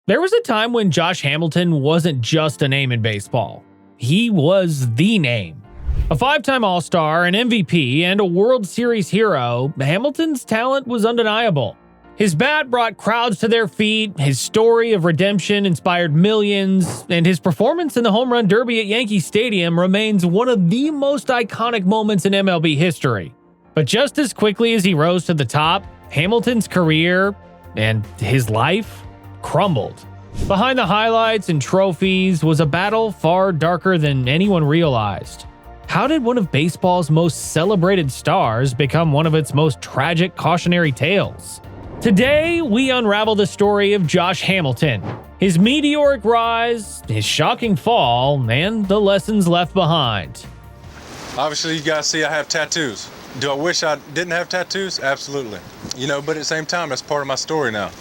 There was a time when Josh Hamilton wasn't just a name in baseball. He was the name. A five-time All-Star, an MVP, and a World Series hero, Hamilton's talent was undeniable. His bat brought crowds to their feet, his story of redemption inspired millions, and his performance in the Home Run Derby at Yankee Stadium remains one of the most iconic moments in MLB history. But just as quickly as he rose to the top, Hamilton's career and his life crumbled. Behind the highlights and trophies was a battle far darker than anyone realized. How did one of baseball's most celebrated stars become one of its most tragic cautionary tales? Today, we unravel the story of Josh Hamilton, his meteoric rise, his shocking fall, and the lessons left behind. Obviously, you guys see I have tattoos. Do I wish I didn't have tattoos? Absolutely. But at the same time, that's part of my story now.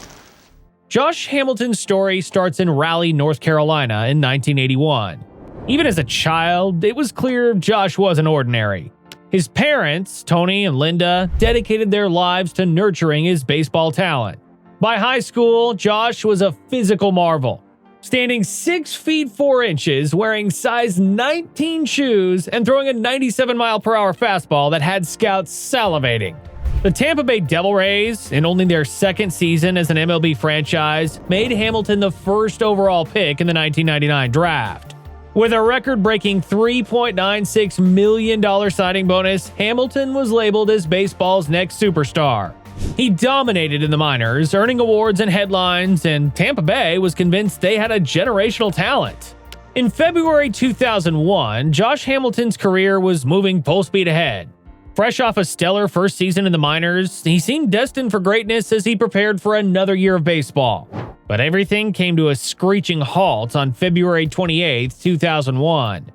Josh Hamilton's story starts in Raleigh, North Carolina in 1981. Even as a child, it was clear Josh wasn't ordinary. His parents, Tony and Linda, dedicated their lives to nurturing his baseball talent. By high school, Josh was a physical marvel, standing 6 feet 4 inches, wearing size 19 shoes, and throwing a 97-mile-per-hour fastball that had scouts salivating. The Tampa Bay Devil Rays, in only their second season as an MLB franchise, made Hamilton the first overall pick in the 1999 draft. With a record-breaking $3.96 million signing bonus, Hamilton was labeled as baseball's next superstar. He dominated in the minors, earning awards and headlines, and Tampa Bay was convinced they had a generational talent. In February 2001, Josh Hamilton's career was moving full speed ahead. Fresh off a stellar first season in the minors, he seemed destined for greatness as he prepared for another year of baseball. But everything came to a screeching halt on February 28, 2001.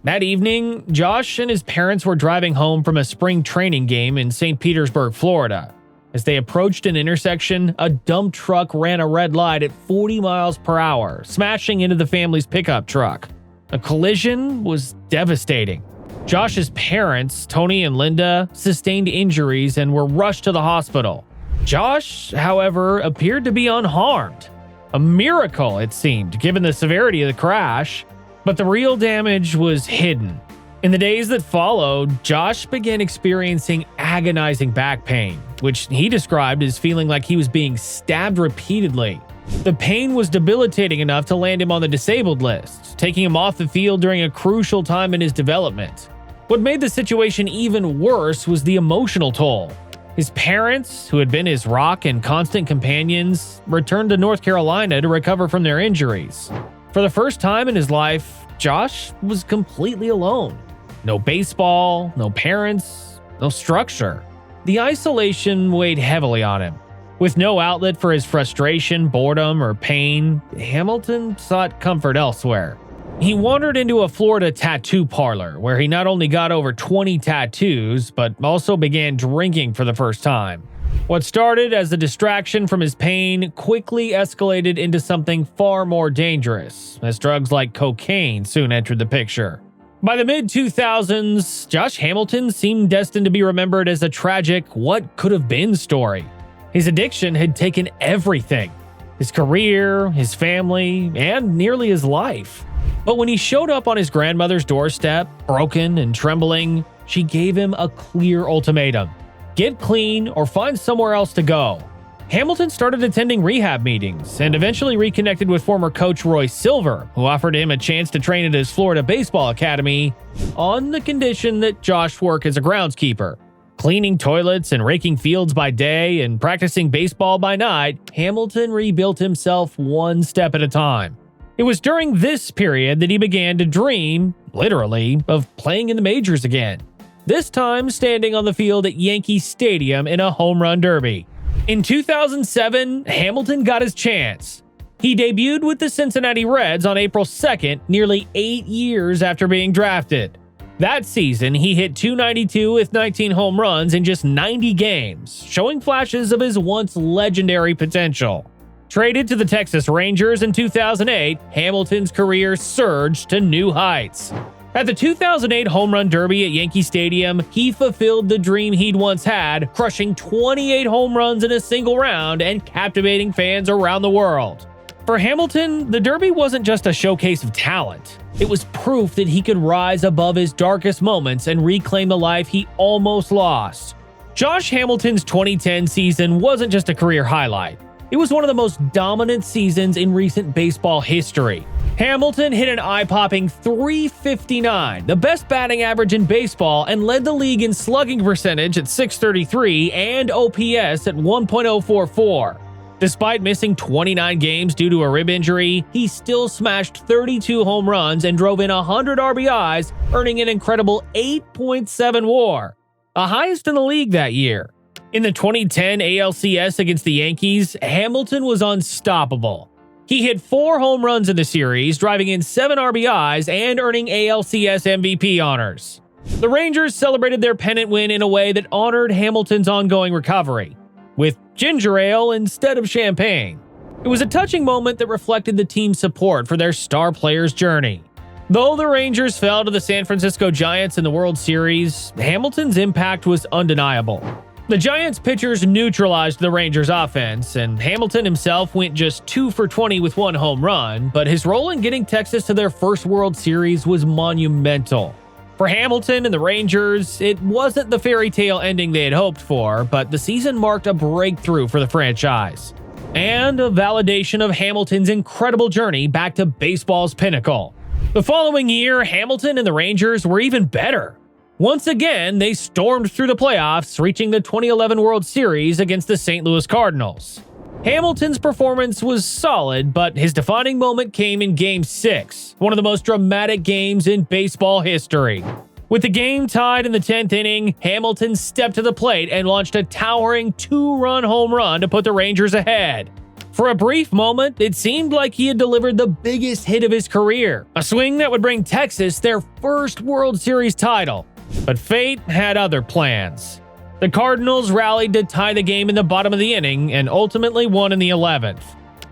That evening, Josh and his parents were driving home from a spring training game in St. Petersburg, Florida. As they approached an intersection, a dump truck ran a red light at 40 miles per hour, smashing into the family's pickup truck. The collision was devastating. Josh's parents, Tony and Linda, sustained injuries and were rushed to the hospital. Josh, however, appeared to be unharmed. A miracle, it seemed, given the severity of the crash. But the real damage was hidden. In the days that followed, Josh began experiencing agonizing back pain, which he described as feeling like he was being stabbed repeatedly. The pain was debilitating enough to land him on the disabled list, taking him off the field during a crucial time in his development. What made the situation even worse was the emotional toll. His parents, who had been his rock and constant companions, returned to North Carolina to recover from their injuries. For the first time in his life, Josh was completely alone. No baseball, no parents, no structure. The isolation weighed heavily on him. With no outlet for his frustration, boredom, or pain, Hamilton sought comfort elsewhere. He wandered into a Florida tattoo parlor where he not only got over 20 tattoos, but also began drinking for the first time. What started as a distraction from his pain quickly escalated into something far more dangerous, as drugs like cocaine soon entered the picture. By the mid-2000s, Josh Hamilton seemed destined to be remembered as a tragic what-could-have-been story. His addiction had taken everything: his career, his family, and nearly his life. But when he showed up on his grandmother's doorstep, broken and trembling, she gave him a clear ultimatum: get clean or find somewhere else to go. Hamilton started attending rehab meetings and eventually reconnected with former coach Roy Silver, who offered him a chance to train at his Florida Baseball Academy on the condition that Josh work as a groundskeeper. Cleaning toilets and raking fields by day and practicing baseball by night, Hamilton rebuilt himself one step at a time. It was during this period that he began to dream, literally, of playing in the majors again. This time standing on the field at Yankee Stadium in a home run derby. In 2007, Hamilton got his chance. He debuted with the Cincinnati Reds on April 2nd, nearly 8 years after being drafted. That season, he hit .292 with 19 home runs in just 90 games, showing flashes of his once legendary potential. Traded to the Texas Rangers in 2008, Hamilton's career surged to new heights. At the 2008 Home Run Derby at Yankee Stadium, he fulfilled the dream he'd once had, crushing 28 home runs in a single round and captivating fans around the world. For Hamilton, the Derby wasn't just a showcase of talent. It was proof that he could rise above his darkest moments and reclaim the life he almost lost. Josh Hamilton's 2010 season wasn't just a career highlight. It was one of the most dominant seasons in recent baseball history. Hamilton hit an eye-popping .359, the best batting average in baseball, and led the league in slugging percentage at .633 and OPS at 1.044. Despite missing 29 games due to a rib injury, he still smashed 32 home runs and drove in 100 RBIs, earning an incredible 8.7 WAR, the highest in the league that year. In the 2010 ALCS against the Yankees, Hamilton was unstoppable. He hit 4 home runs in the series, driving in 7 RBIs and earning ALCS MVP honors. The Rangers celebrated their pennant win in a way that honored Hamilton's ongoing recovery, with ginger ale instead of champagne. It was a touching moment that reflected the team's support for their star player's journey. Though the Rangers fell to the San Francisco Giants in the World Series, Hamilton's impact was undeniable. The Giants pitchers neutralized the Rangers' offense, and Hamilton himself went just 2 for 20 with 1 home run, but his role in getting Texas to their first World Series was monumental. For Hamilton and the Rangers, it wasn't the fairy tale ending they had hoped for, but the season marked a breakthrough for the franchise, and a validation of Hamilton's incredible journey back to baseball's pinnacle. The following year, Hamilton and the Rangers were even better. Once again, they stormed through the playoffs, reaching the 2011 World Series against the St. Louis Cardinals. Hamilton's performance was solid, but his defining moment came in Game 6, one of the most dramatic games in baseball history. With the game tied in the 10th inning, Hamilton stepped to the plate and launched a towering 2-run home run to put the Rangers ahead. For a brief moment, it seemed like he had delivered the biggest hit of his career, a swing that would bring Texas their first World Series title. But fate had other plans. The Cardinals rallied to tie the game in the bottom of the inning and ultimately won in the 11th.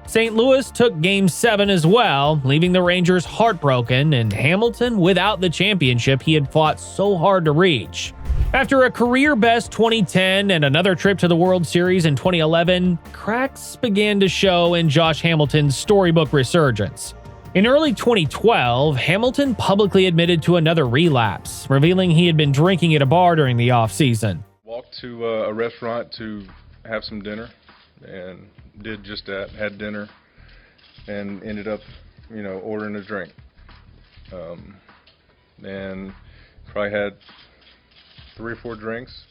St. Louis took Game 7 as well, leaving the Rangers heartbroken and Hamilton without the championship he had fought so hard to reach. After a career-best 2010 and another trip to the World Series in 2011, cracks began to show in Josh Hamilton's storybook resurgence. In early 2012, Hamilton publicly admitted to another relapse, revealing he had been drinking at a bar during the offseason. Walked to a restaurant to have some dinner and did just that, had dinner and ended up, ordering a drink. And probably had 3 or 4 drinks.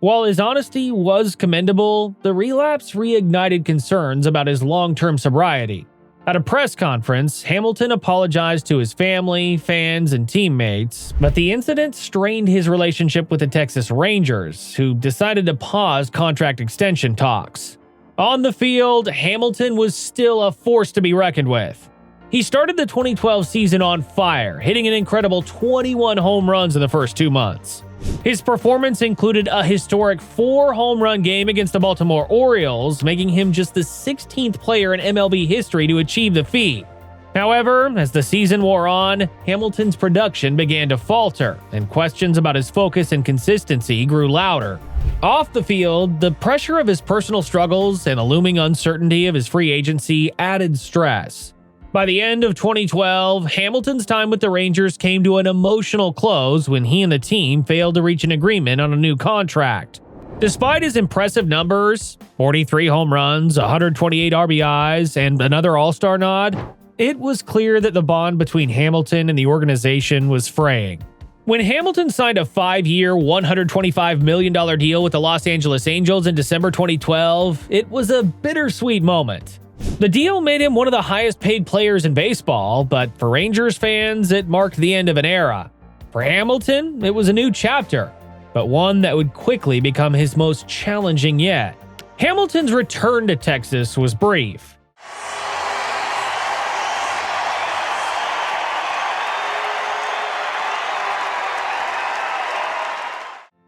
While his honesty was commendable, the relapse reignited concerns about his long-term sobriety. At a press conference, Hamilton apologized to his family, fans, and teammates, but the incident strained his relationship with the Texas Rangers, who decided to pause contract extension talks. On the field, Hamilton was still a force to be reckoned with. He started the 2012 season on fire, hitting an incredible 21 home runs in the first 2 months. His performance included a historic 4-home-run game against the Baltimore Orioles, making him just the 16th player in MLB history to achieve the feat. However, as the season wore on, Hamilton's production began to falter, and questions about his focus and consistency grew louder. Off the field, the pressure of his personal struggles and the looming uncertainty of his free agency added stress. By the end of 2012, Hamilton's time with the Rangers came to an emotional close when he and the team failed to reach an agreement on a new contract. Despite his impressive numbers, 43 home runs, 128 RBIs, and another All-Star nod, it was clear that the bond between Hamilton and the organization was fraying. When Hamilton signed a 5-year, $125 million deal with the Los Angeles Angels in December 2012, it was a bittersweet moment. The deal made him one of the highest-paid players in baseball, but for Rangers fans, it marked the end of an era. For Hamilton, it was a new chapter, but one that would quickly become his most challenging yet. Hamilton's return to Texas was brief.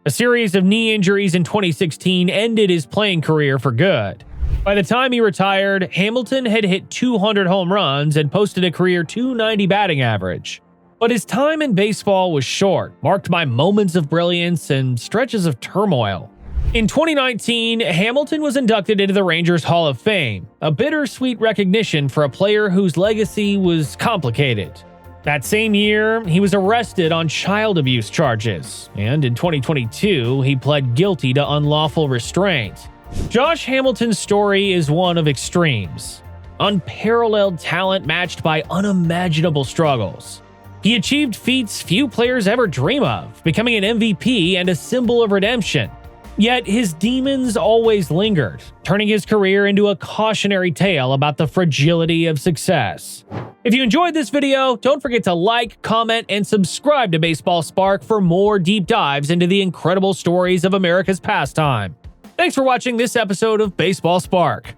A series of knee injuries in 2016 ended his playing career for good. By the time he retired, Hamilton had hit 200 home runs and posted a career .290 batting average. But his time in baseball was short, marked by moments of brilliance and stretches of turmoil. In 2019, Hamilton was inducted into the Rangers Hall of Fame, a bittersweet recognition for a player whose legacy was complicated. That same year, he was arrested on child abuse charges, and in 2022, he pled guilty to unlawful restraint. Josh Hamilton's story is one of extremes. Unparalleled talent matched by unimaginable struggles. He achieved feats few players ever dream of, becoming an MVP and a symbol of redemption. Yet his demons always lingered, turning his career into a cautionary tale about the fragility of success. If you enjoyed this video, don't forget to like, comment, and subscribe to Baseball Spark for more deep dives into the incredible stories of America's pastime. Thanks for watching this episode of Baseball Spark.